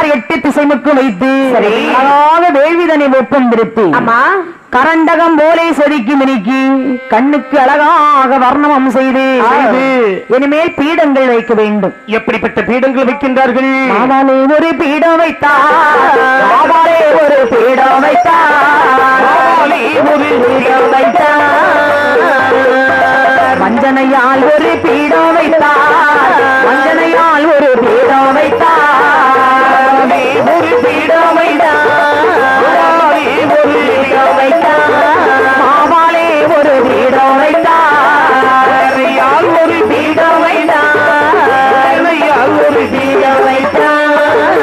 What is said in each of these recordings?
சுமார் 8 திசைமுக்கு வைத்து அழகாக வேள்விதனை வெப்பம் திருத்தி கரண்டகம் போலே செதுக்கி மினுக்கி கண்ணுக்கு அழகாக வர்ணமம் செய்து இனிமேல் பீடங்கள் வைக்க வேண்டும். எப்படிப்பட்ட பீடங்கள் வைக்கின்றார்கள்? மாவாலே ஒரு பீடம் வைத்தார், மாவாலே ஒரு பீடம் வைத்தார், ஒரு பீடம் வைத்தார், வஞ்சனையால் ஒரு பீடம் வைத்தார், வஞ்சனையால் ஒரு பீடம் வைத்தார், ஒரு பீடம் வைத்தார், மாவாலே ஒரு பீடம் வைத்தார், ஒரு பீடம் வைத்தார், ஒரு பீடம் வைத்தார்,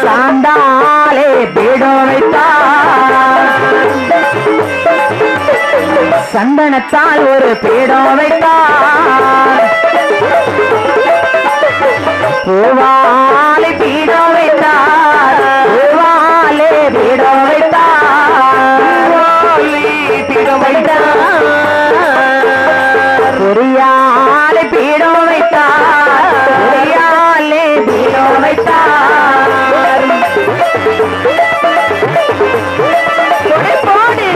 சாந்தாலே பீடம் வைத்தார், சந்தனத்தால் ஒரு பீடம் வைத்தார், பூவாலே பீடம் வைத்தார், பூவாலே பீடம் வைத்தார், பீடம் வைத்தார், பொறியாலே பீடம் வைத்தார், பொறியாலே பீடம் வைத்தார், போடு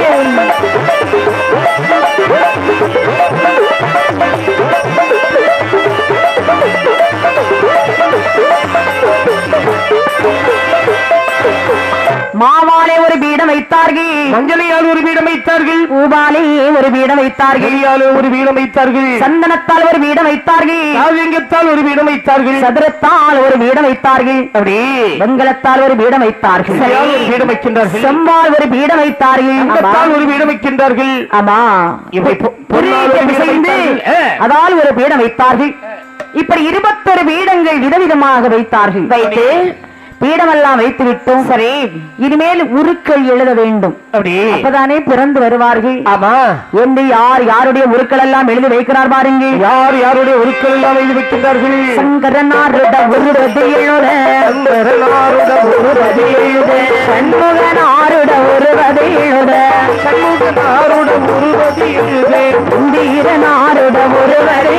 மாவாலே ஒரு பீடம் வைத்தார்கள், மஞ்சளையால் ஒரு பீடம் வைத்தார்கள், பூபாலே ஒரு பீடம் வைத்தார்கள், ஒரு பீடம் வைத்தார்கள், சந்தனத்தால் ஒரு பீடம் வைத்தார்கள், காவியங்கத்தால் ஒரு பீடம் வைத்தார்கள், சதுரத்தால் ஒரு பீடம் வைத்தார்கள், அப்படி வெங்கலத்தால் ஒரு பீடம் வைத்தார்கள், ஒரு பீடம் வைக்கின்றார்கள், செம்பால் ஒரு பீடம் வைத்தார்கள், ஒரு பீடம் வைக்கின்றார்கள். ஆமா அதால் ஒரு பீடம் வைத்தார்கள். இப்படி 21 பீடங்கள் விதவிதமாக வைத்தார்கள். வைத்து பீடமெல்லாம் வைத்து விட்டோம். சரி, இனிமேல் உருக்கள் எழுத வேண்டும். அப்பதானே பிறந்து வருவார்கள். ஆமா, என்று யார் யாருடைய உருக்கள் எல்லாம் எழுதி வைக்கிறார் பாருங்கள். யார் யாருடைய உருக்கள் எல்லாம் எழுதி வைக்கின்றார்கள்? சங்கரனாருட உருவதை எழுத, சங்கரனாருட உருவதை எழுத, சண்முகனாருட உருவதை எழுத, சண்முகனாருட உருவதை எழுத, குண்டீரனாருட உருவதை